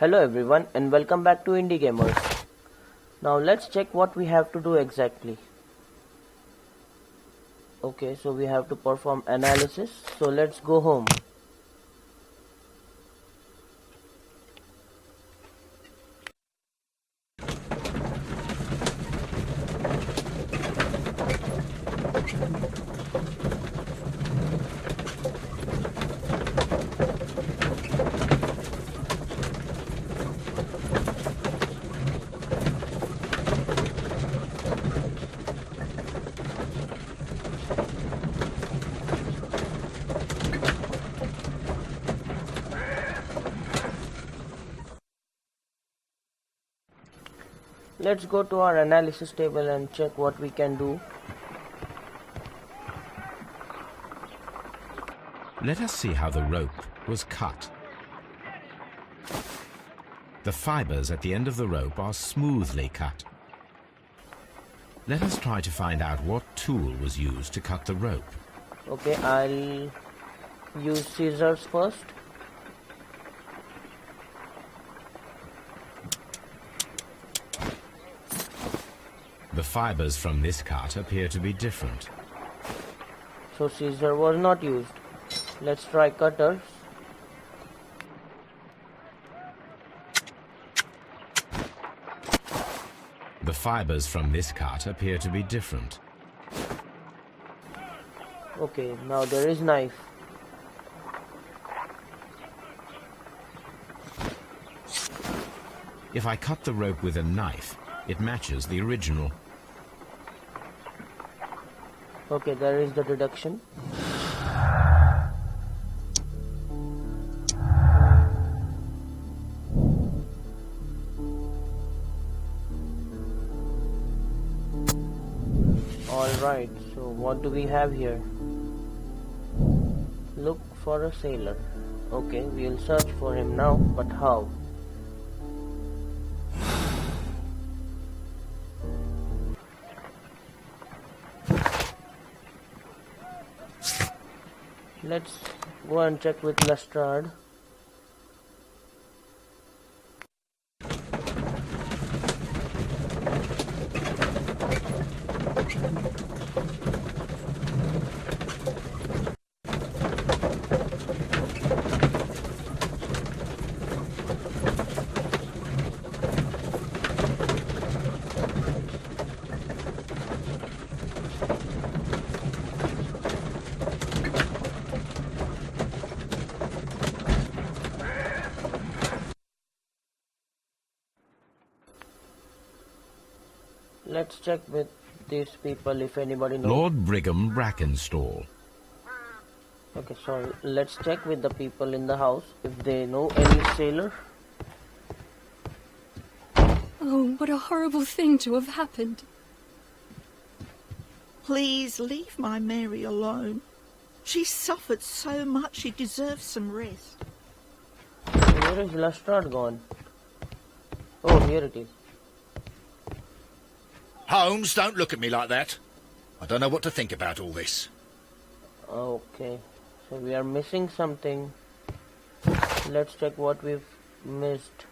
Hello everyone and welcome back to Indie Gamers. Now let's check what we have to do exactly. Okay, so we have to perform analysis. So let's go home. Let's go to our analysis table and check what we can do. Let us see how the rope was cut. The fibers at the end of the rope are smoothly cut. Let us try to find out what tool was used to cut the rope. Okay, I'll use scissors first. The fibers from this cut appear to be different. So scissor was not used. Let's try cutters. The fibers from this cut appear to be different. Okay, now there is knife. If I cut the rope with a knife, it matches the original. Okay, there is the deduction. Alright, so what do we have here? Look for a sailor. Okay, we'll search for him now, but how? Let's go and check with Lestrade. Let's check with these people if anybody knows. Lord Brigham Brackenstall. Okay, sorry. Let's check with the people in the house if they know any sailor. Oh, what a horrible thing to have happened. Please leave my Mary alone. She suffered so much, she deserves some rest. Where is Lestrade gone? Oh, here it is. Holmes, don't look at me like that. I don't know what to think about all this. Okay, so we are missing something. Let's check what we've missed.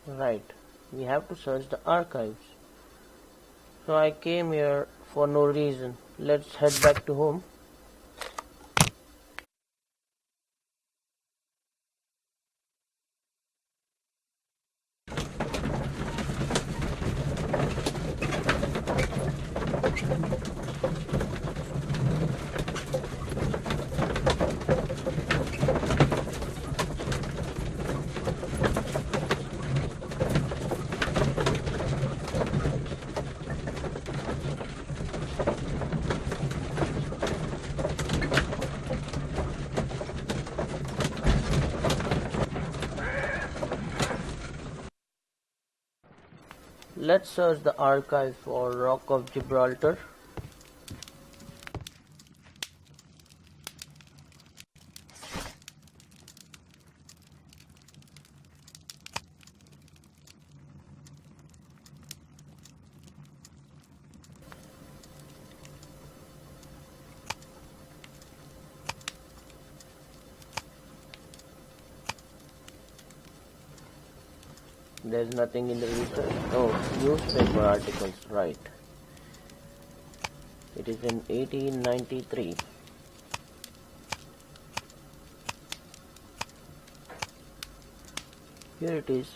Right, we have to search the archives. So I came here for no reason. Let's head back to home. Let's search the archive for Rock of Gibraltar. There's nothing in the register. Oh, newspaper articles, right. It is in 1893. Here it is.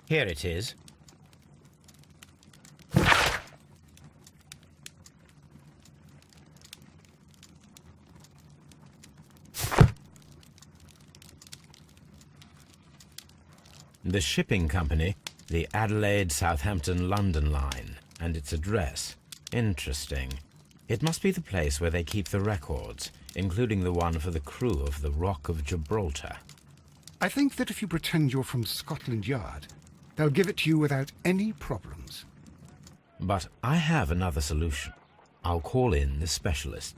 Here it is. The shipping company, the Adelaide, Southampton, London line, and its address. Interesting. It must be the place where they keep the records, including the one for the crew of the Rock of Gibraltar. I think that if you pretend you're from Scotland Yard, they'll give it to you without any problems. But I have another solution. I'll call in the specialist.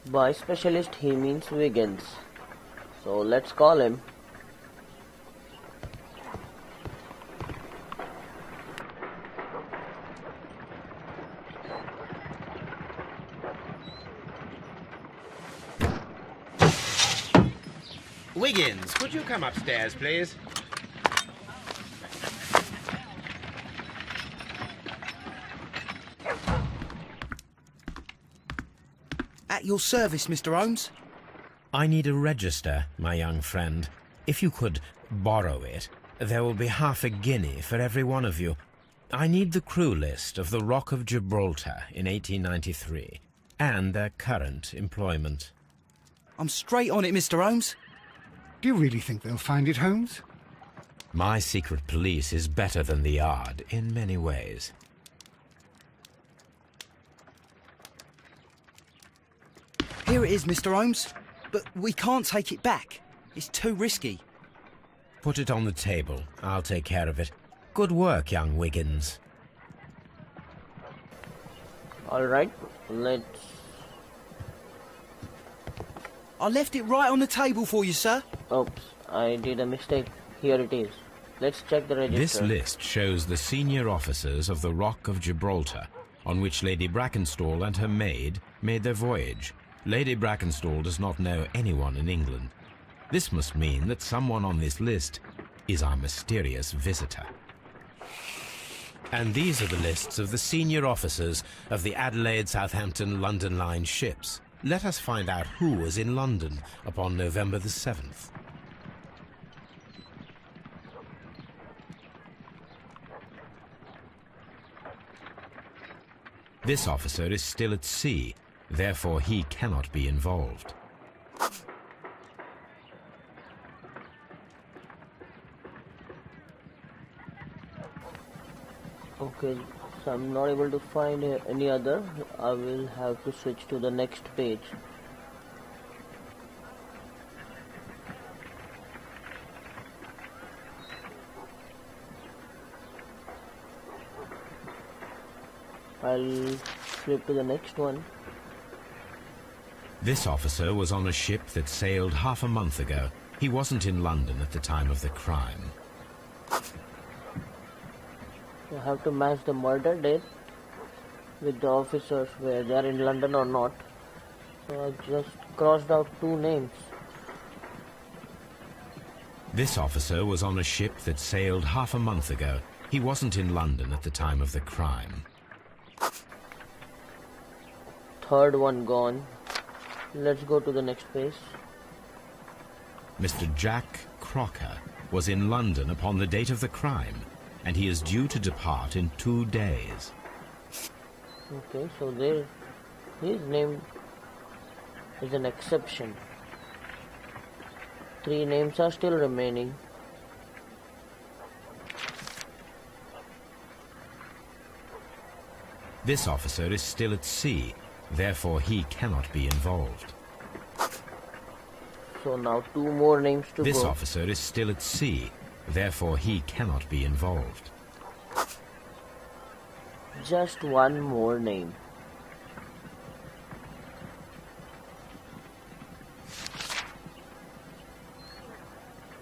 By specialist he means Wiggins. So let's call him. Wiggins, could you come upstairs, please? At your service, Mr. Holmes. I need a register, my young friend. If you could borrow it, there will be half a guinea for every one of you. I need the crew list of the Rock of Gibraltar in 1893, and their current employment. I'm straight on it, Mr. Holmes. Do you really think they'll find it, Holmes? My secret police is better than the Yard in many ways. Here it is, Mr. Holmes. But we can't take it back. It's too risky. Put it on the table. I'll take care of it. Good work, young Wiggins. Alright, let's... I left it right on the table for you, sir. Oops, I did a mistake. Here it is. Let's check the register. This list shows the senior officers of the Rock of Gibraltar, on which Lady Brackenstall and her maid made their voyage. Lady Brackenstall does not know anyone in England. This must mean that someone on this list is our mysterious visitor. And these are the lists of the senior officers of the Adelaide, Southampton, London line ships. Let us find out who was in London upon November the 7th. This officer is still at sea, therefore he cannot be involved. Okay, so I'm not able to find any other. I will have to switch to the next page. I'll flip to the next one. This officer was on a ship that sailed half a month ago. He wasn't in London at the time of the crime. You have to match the murder date with the officers, where they are in London or not. So I just crossed out two names. This officer was on a ship that sailed half a month ago. He wasn't in London at the time of the crime. Third one gone. Let's go to the next page. Mr. Jack Crocker was in London upon the date of the crime, and he is due to depart in 2 days. Okay, so there, his name is an exception. 3 names are still remaining. This officer is still at sea, therefore he cannot be involved. So now 2 more names to This go. officer is still at sea, therefore he cannot be involved. Just 1 more name.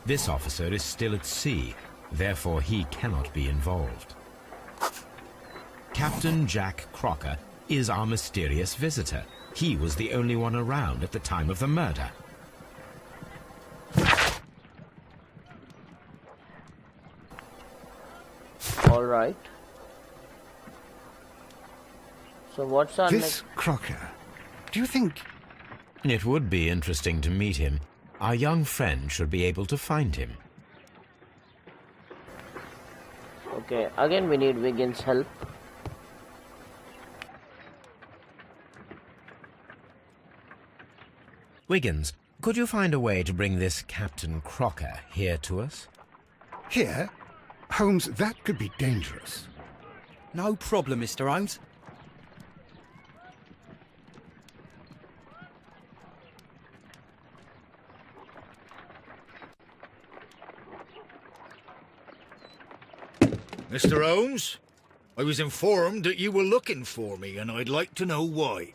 This officer is still at sea, therefore he cannot be involved. Captain Jack Crocker is our mysterious visitor. He was the only one around at the time of the murder. All right. So what's our This Crocker, do you think... It would be interesting to meet him. Our young friend should be able to find him. Okay, again we need Wiggins' help. Wiggins, could you find a way to bring this Captain Crocker here to us? Here? Holmes, that could be dangerous. No problem, Mr. Holmes. Mr. Holmes, I was informed that you were looking for me, and I'd like to know why.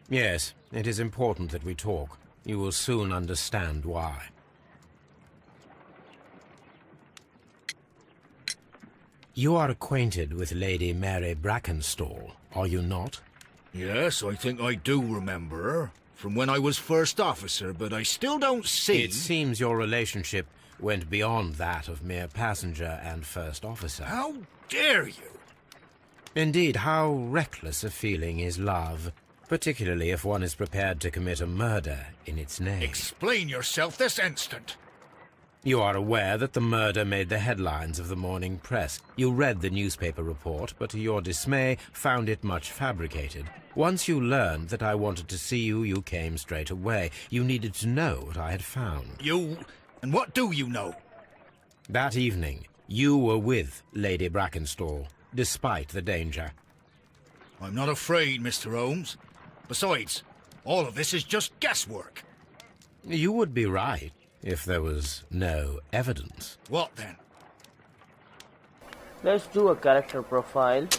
Yes, it is important that we talk. You will soon understand why. You are acquainted with Lady Mary Brackenstall, are you not? Yes, I think I do remember her, from when I was first officer, but I still don't see... It seems your relationship went beyond that of mere passenger and first officer. How dare you? Indeed, how reckless a feeling is love, particularly if one is prepared to commit a murder in its name. Explain yourself this instant. You are aware that the murder made the headlines of the morning press. You read the newspaper report, but to your dismay, found it much fabricated. Once you learned that I wanted to see you, you came straight away. You needed to know what I had found. You... and what do you know? That evening, you were with Lady Brackenstall, despite the danger. I'm not afraid, Mr. Holmes. Besides, all of this is just guesswork. You would be right if there was no evidence. What then? Let's do a character profile.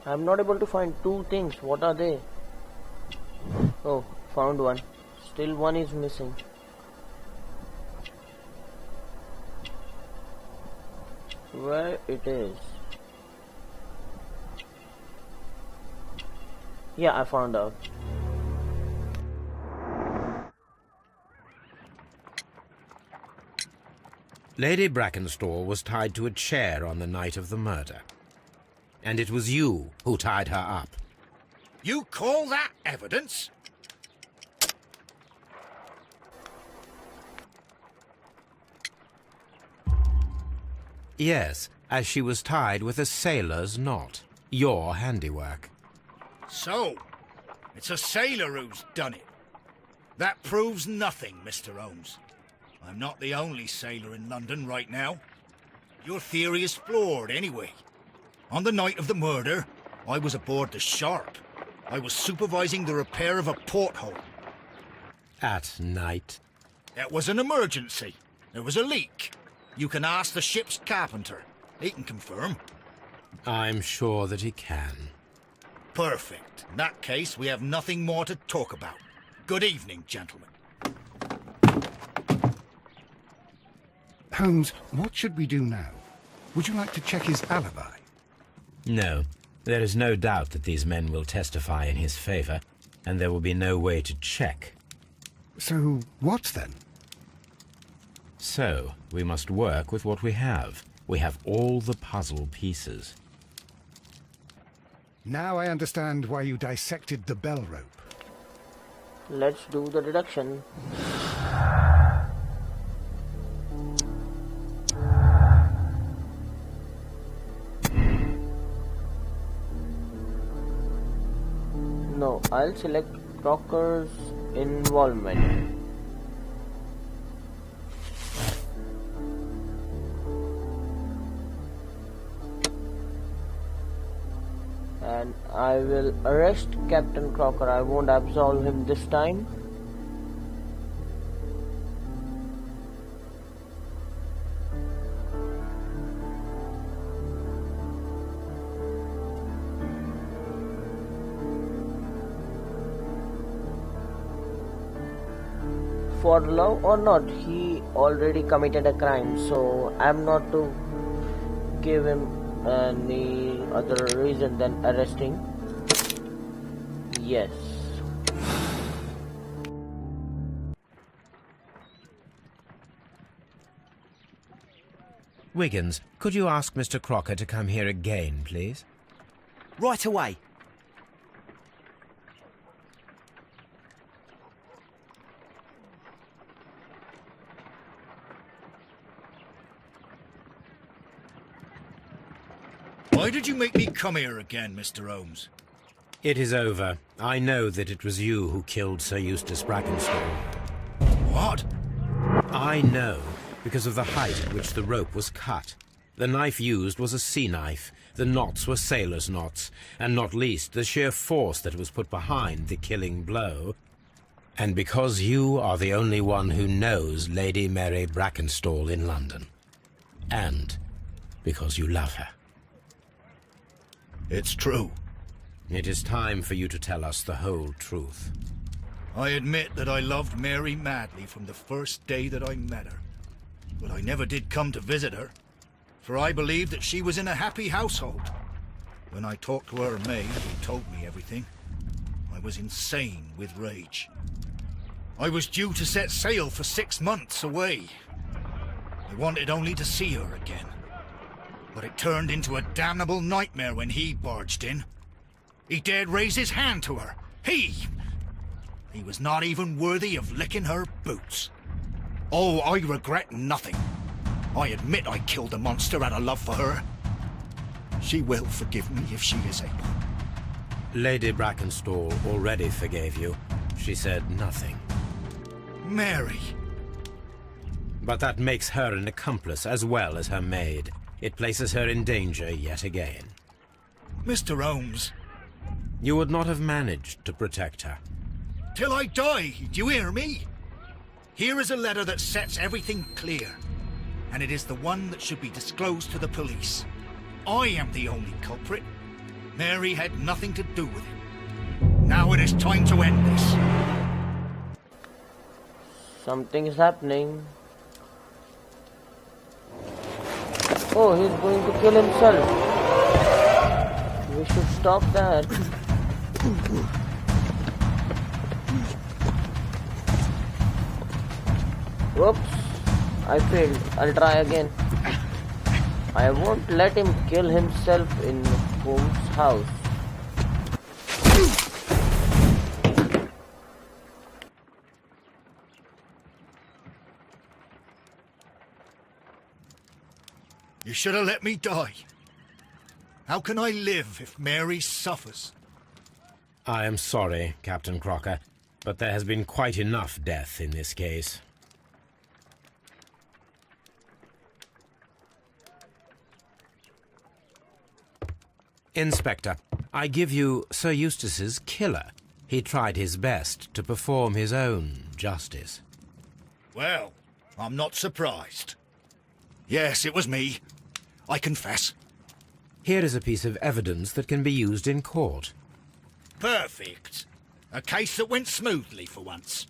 I'm not able to find two things. What are they? Oh, found one. Still one is missing. Where it is? Yeah, I found out. Lady Brackenstall was tied to a chair on the night of the murder. And it was you who tied her up. You call that evidence? Yes, as she was tied with a sailor's knot. Your handiwork. So, it's a sailor who's done it. That proves nothing, Mr. Holmes. I'm not the only sailor in London right now. Your theory is flawed anyway. On the night of the murder, I was aboard the Sharp. I was supervising the repair of a porthole. At night? It was an emergency. There was a leak. You can ask the ship's carpenter. He can confirm. I'm sure that he can. Perfect. In that case, we have nothing more to talk about. Good evening, gentlemen. Holmes, what should we do now? Would you like to check his alibi? No, there is no doubt that these men will testify in his favor, and there will be no way to check. So, what then? So, we must work with what we have. We have all the puzzle pieces. Now I understand why you dissected the bell rope. Let's do the deduction. I'll select Crocker's involvement. And I will arrest Captain Crocker. I won't absolve him this time. For love or not, he already committed a crime, so I'm not to give him any other reason than arresting. Yes. Wiggins, could you ask Mr. Crocker to come here again, please? Right away. Why did you make me come here again, Mr. Holmes? It is over. I know that it was you who killed Sir Eustace Brackenstall. What? I know, because of the height at which the rope was cut. The knife used was a sea knife. The knots were sailor's knots, and not least the sheer force that was put behind the killing blow. And because you are the only one who knows Lady Mary Brackenstall in London. And because you love her. It's true. It is time for you to tell us the whole truth. I admit that I loved Mary madly from the first day that I met her. But I never did come to visit her, for I believed that she was in a happy household. When I talked to her maid, who told me everything, I was insane with rage. I was due to set sail for 6 months away. I wanted only to see her again. But it turned into a damnable nightmare when he barged in. He dared raise his hand to her. He was not even worthy of licking her boots. Oh, I regret nothing. I admit I killed the monster out of love for her. She will forgive me if she is able. Lady Brackenstall already forgave you. She said nothing. Mary. But that makes her an accomplice as well as her maid. It places her in danger yet again. Mr. Holmes. You would not have managed to protect her. Till I die, do you hear me? Here is a letter that sets everything clear, and it is the one that should be disclosed to the police. I am the only culprit. Mary had nothing to do with it. Now it is time to end this. Something is happening. Oh, he's going to kill himself. We should stop that. Whoops. I failed. I'll try again. I won't let him kill himself in Holmes' house. You should have let me die. How can I live if Mary suffers? I am sorry, Captain Crocker, but there has been quite enough death in this case. Inspector, I give you Sir Eustace's killer. He tried his best to perform his own justice. Well, I'm not surprised. Yes, it was me. I confess. Here is a piece of evidence that can be used in court. Perfect. A case that went smoothly for once.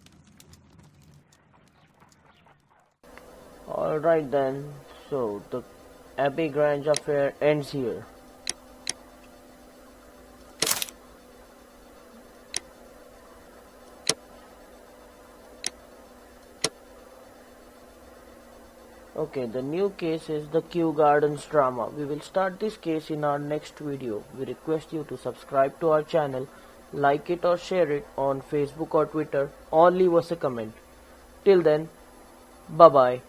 Alright then, so the Abbey Grange Affair ends here. Okay, the new case is the Kew Gardens drama. We will start this case in our next video. We request you to subscribe to our channel, like it or share it on Facebook or Twitter, or leave us a comment. Till then, bye bye.